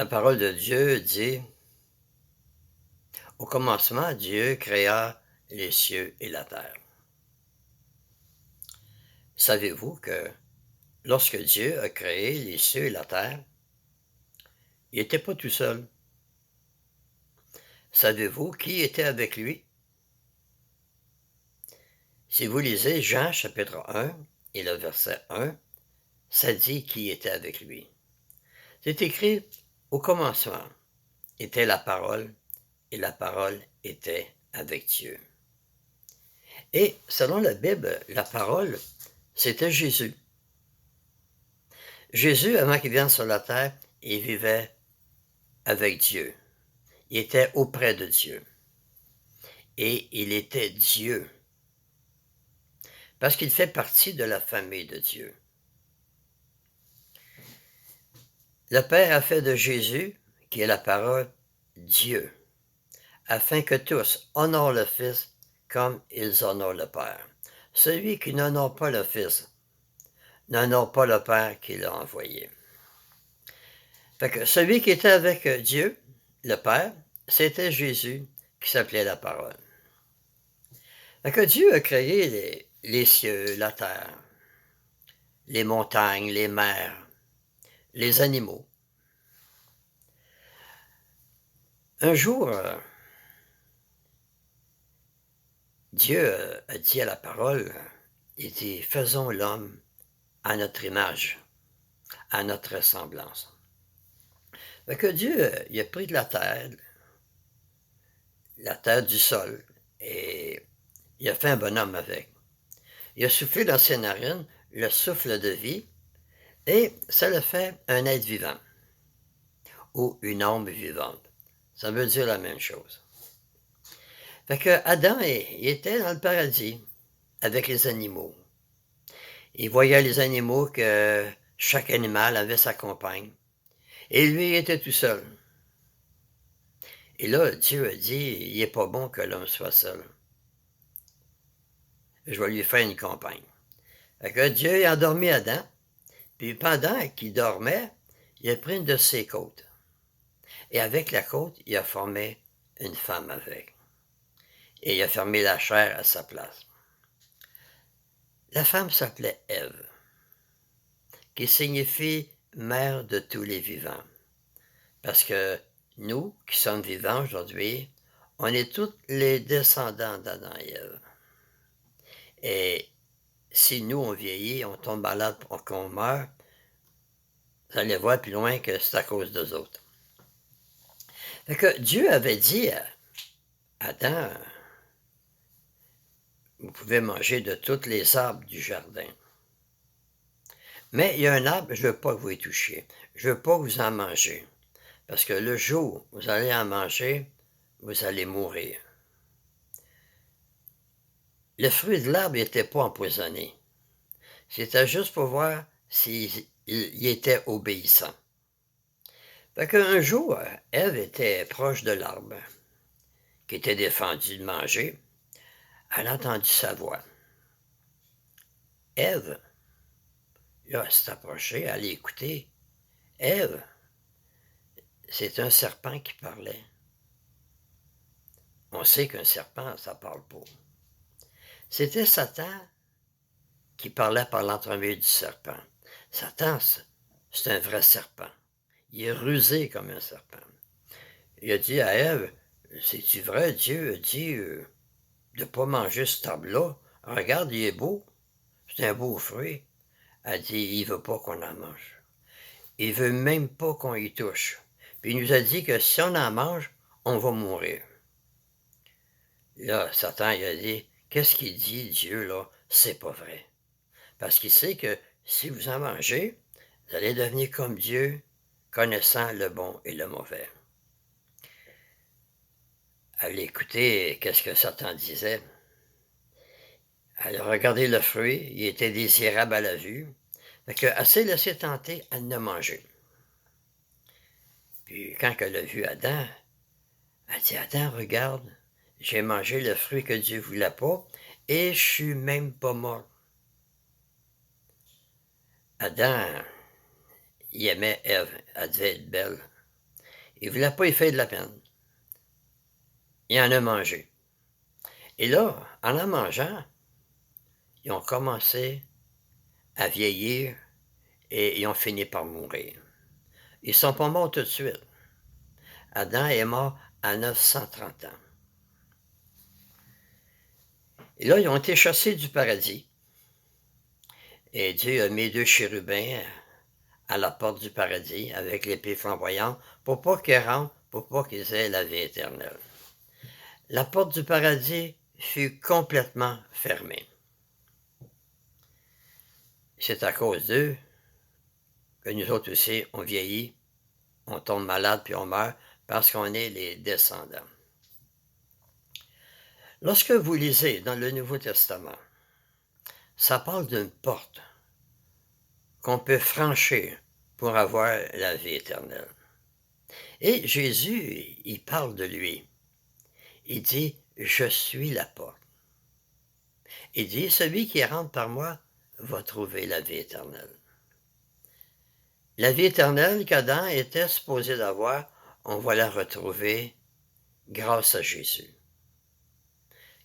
La parole de Dieu dit: «Au commencement, Dieu créa les cieux et la terre». Savez-vous que lorsque Dieu a créé les cieux et la terre, il n'était pas tout seul? Savez-vous qui était avec lui? Si vous lisez Jean chapitre 1 et le verset 1, ça dit qui était avec lui. C'est écrit: «Au commencement était la parole, et la parole était avec Dieu». Et selon la Bible, la parole, c'était Jésus. Jésus, avant qu'il vienne sur la terre, il vivait avec Dieu. Il était auprès de Dieu. Et il était Dieu. Parce qu'il fait partie de la famille de Dieu. Le Père a fait de Jésus, qui est la parole, Dieu, afin que tous honorent le Fils comme ils honorent le Père. Celui qui n'honore pas le Fils n'honore pas le Père qui l'a envoyé. Fait que celui qui était avec Dieu, le Père, c'était Jésus qui s'appelait la parole. Fait que Dieu a créé les cieux, la terre, les montagnes, les mers, les animaux. Un jour, Dieu a dit à la parole, il dit: «Faisons l'homme à notre image, à notre ressemblance». Fait que Dieu, il a pris de la terre du sol, et il a fait un bonhomme avec. Il a soufflé dans ses narines le souffle de vie, et ça le fait un être vivant, ou une âme vivante. Ça veut dire la même chose. Fait que Adam, il était dans le paradis avec les animaux. Il voyait les animaux que chaque animal avait sa compagne. Et lui, il était tout seul. Et là, Dieu a dit: «Il n'est pas bon que l'homme soit seul. Je vais lui faire une compagne». Fait que Dieu a endormi Adam, puis pendant qu'il dormait, il a pris une de ses côtes. Et avec la côte, il a formé une femme avec. Et il a fermé la chair à sa place. La femme s'appelait Ève, qui signifie mère de tous les vivants. Parce que nous, qui sommes vivants aujourd'hui, on est tous les descendants d'Adam et Ève. Et si nous, on vieillit, on tombe malade, qu'on meurt, vous allez voir plus loin que c'est à cause d'eux autres. Fait que Dieu avait dit à Adam: «Vous pouvez manger de tous les arbres du jardin. Mais il y a un arbre, je ne veux pas que vous y touchiez. Je ne veux pas que vous en mangez. Parce que le jour où vous allez en manger, vous allez mourir». Le fruit de l'arbre n'était pas empoisonné. C'était juste pour voir s'il était obéissant. Fait qu'un jour, Ève était proche de l'arbre, qui était défendu de manger. Elle a entendu sa voix. Ève, là, elle s'est approchée, elle a écouté. Ève, c'est un serpent qui parlait. On sait qu'un serpent, ça parle pas. C'était Satan qui parlait par l'entremise du serpent. Satan, c'est un vrai serpent. Il est rusé comme un serpent. Il a dit à Ève: «C'est-tu vrai, Dieu a dit de ne pas manger cet arbre-là? Regarde, il est beau, c'est un beau fruit». Elle dit: «Il ne veut pas qu'on en mange. Il ne veut même pas qu'on y touche. Puis il nous a dit que si on en mange, on va mourir». Là, Satan, il a dit: «Qu'est-ce qu'il dit, Dieu, là? C'est pas vrai». Parce qu'il sait que si vous en mangez, vous allez devenir comme Dieu, connaissant le bon et le mauvais. Elle a écouté qu'est-ce que Satan disait. Elle a regardé le fruit, il était désirable à la vue. Fait qu'elle s'est laissée tenter à en manger. Puis quand elle a vu Adam, elle dit: «Adam, regarde, j'ai mangé le fruit que Dieu ne voulait pas et je suis même pas mort». Adam, il aimait Ève, elle devait être belle. Il ne voulait pas y faire de la peine. Il en a mangé. Et là, en mangeant, ils ont commencé à vieillir et ils ont fini par mourir. Ils ne sont pas morts tout de suite. Adam est mort à 930 ans. Et là, ils ont été chassés du paradis. Et Dieu a mis 2 chérubins à la porte du paradis avec l'épée flamboyante pour pas qu'ils rentrent, pour pas qu'ils aient la vie éternelle. La porte du paradis fut complètement fermée. C'est à cause d'eux que nous autres aussi, on vieillit, on tombe malade puis on meurt parce qu'on est les descendants. Lorsque vous lisez dans le Nouveau Testament, ça parle d'une porte qu'on peut franchir pour avoir la vie éternelle. Et Jésus, il parle de lui. Il dit, je suis la porte. Il dit, celui qui rentre par moi va trouver la vie éternelle. La vie éternelle qu'Adam était supposé d'avoir, on va la retrouver grâce à Jésus.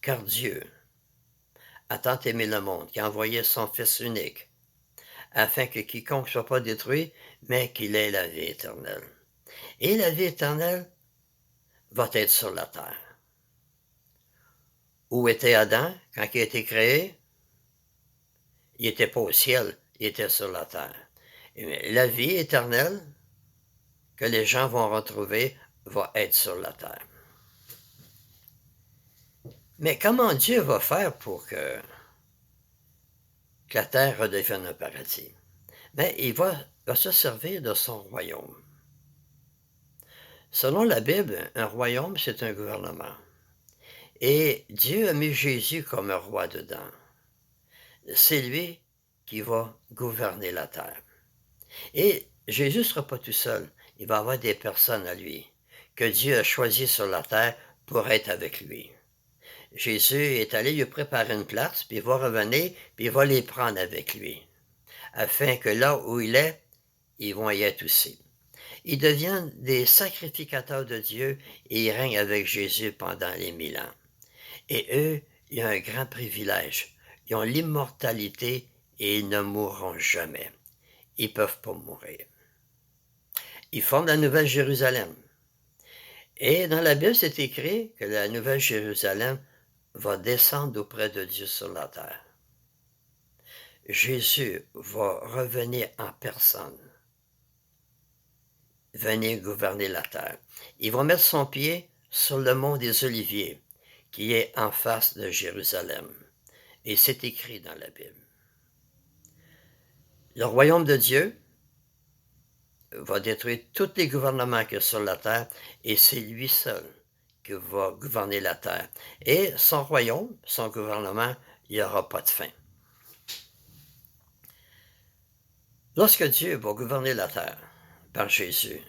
Car Dieu a tant aimé le monde qu'il a envoyé son Fils unique, afin que quiconque ne soit pas détruit, mais qu'il ait la vie éternelle. Et la vie éternelle va être sur la terre. Où était Adam quand il a été créé? Il n'était pas au ciel, il était sur la terre. Et la vie éternelle que les gens vont retrouver va être sur la terre. Mais comment Dieu va faire pour que la terre redevienne un paradis? Mais il va se servir de son royaume. Selon la Bible, un royaume, c'est un gouvernement. Et Dieu a mis Jésus comme un roi dedans. C'est lui qui va gouverner la terre. Et Jésus ne sera pas tout seul. Il va avoir des personnes à lui que Dieu a choisies sur la terre pour être avec lui. Jésus est allé lui préparer une place, puis il va revenir, puis il va les prendre avec lui, afin que là où il est, ils vont y être aussi. Ils deviennent des sacrificateurs de Dieu et ils règnent avec Jésus pendant les 1000 ans. Et eux, ils ont un grand privilège. Ils ont l'immortalité et ils ne mourront jamais. Ils ne peuvent pas mourir. Ils forment la Nouvelle Jérusalem. Et dans la Bible, c'est écrit que la Nouvelle Jérusalem va descendre auprès de Dieu sur la terre. Jésus va revenir en personne, venir gouverner la terre. Il va mettre son pied sur le mont des Oliviers, qui est en face de Jérusalem. Et c'est écrit dans la Bible. Le royaume de Dieu va détruire tous les gouvernements qu'il y a sur la terre, et c'est lui seul qui va gouverner la terre. Et son royaume, son gouvernement, il n'y aura pas de fin. Lorsque Dieu va gouverner la terre par Jésus,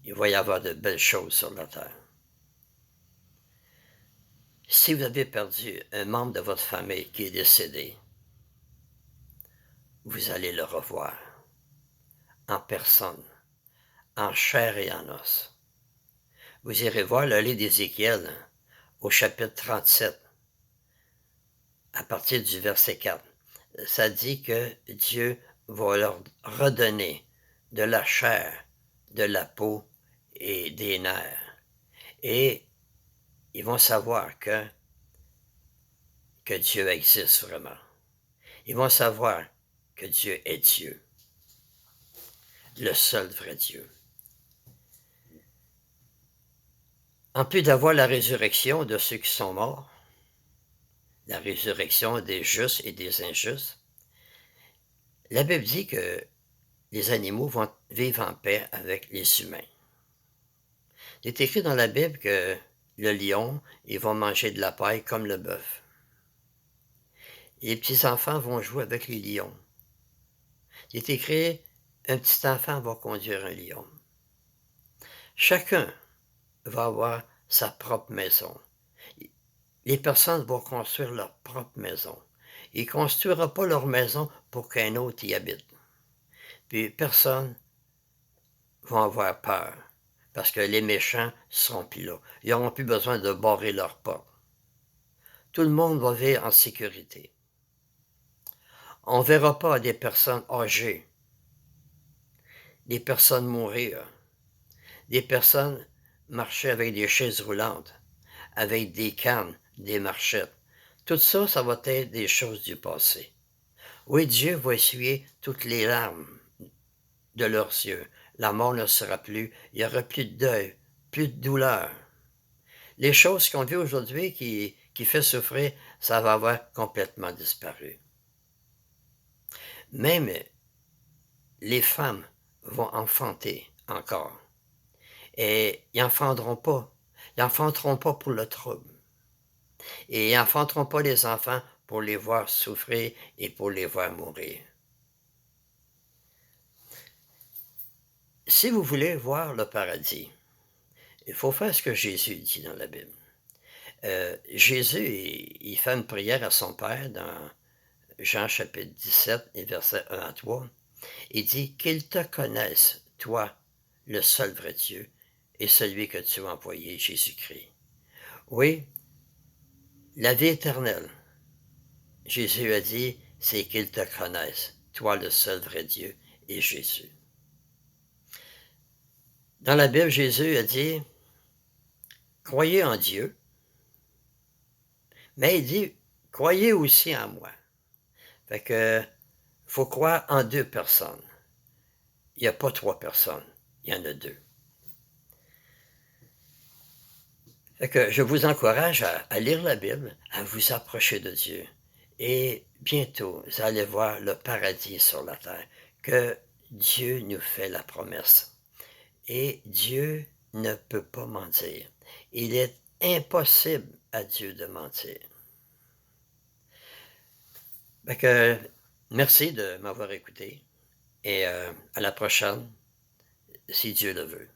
il va y avoir de belles choses sur la terre. Si vous avez perdu un membre de votre famille qui est décédé, vous allez le revoir en personne, en chair et en os. Vous irez voir le livre d'Ézéchiel au chapitre 37, à partir du verset 4. Ça dit que Dieu va leur redonner de la chair, de la peau et des nerfs. Et ils vont savoir que Dieu existe vraiment. Ils vont savoir que Dieu est Dieu, le seul vrai Dieu. En plus d'avoir la résurrection de ceux qui sont morts, la résurrection des justes et des injustes, la Bible dit que les animaux vont vivre en paix avec les humains. Il est écrit dans la Bible que le lion, il va manger de la paille comme le bœuf. Les petits-enfants vont jouer avec les lions. Il est écrit, un petit enfant va conduire un lion. Chacun va avoir sa propre maison. Les personnes vont construire leur propre maison. Ils ne construiront pas leur maison pour qu'un autre y habite. Puis personne ne va avoir peur, parce que les méchants ne seront plus là. Ils n'auront plus besoin de barrer leurs portes. Tout le monde va vivre en sécurité. On ne verra pas des personnes âgées, des personnes mourir, des personnes marcher avec des chaises roulantes, avec des cannes, des marchettes. Tout ça, ça va être des choses du passé. Oui, Dieu va essuyer toutes les larmes de leurs yeux. La mort ne sera plus, il n'y aura plus de deuil, plus de douleur. Les choses qu'on vit aujourd'hui qui fait souffrir, ça va avoir complètement disparu. Même les femmes vont enfanter encore. Et ils n'enfanteront pas. Ils n'enfanteront pas pour le trouble. Et ils n'enfanteront pas les enfants pour les voir souffrir et pour les voir mourir. Si vous voulez voir le paradis, il faut faire ce que Jésus dit dans la Bible. Jésus, il fait une prière à son Père dans Jean chapitre 17 et versets 1 à 3. Il dit qu'il te connaisse, toi, le seul vrai Dieu, et celui que tu as envoyé, Jésus-Christ. Oui, la vie éternelle, Jésus a dit, c'est qu'il te connaisse, toi, le seul vrai Dieu, et Jésus. Dans la Bible, Jésus a dit, croyez en Dieu, mais il dit, croyez aussi en moi. Fait que, faut croire en deux personnes. Il n'y a pas trois personnes, il y en a deux. Fait que je vous encourage à lire la Bible, à vous approcher de Dieu. Et bientôt, vous allez voir le paradis sur la terre, que Dieu nous fait la promesse. Et Dieu ne peut pas mentir. Il est impossible à Dieu de mentir. Fait que, merci de m'avoir écouté et à la prochaine, si Dieu le veut.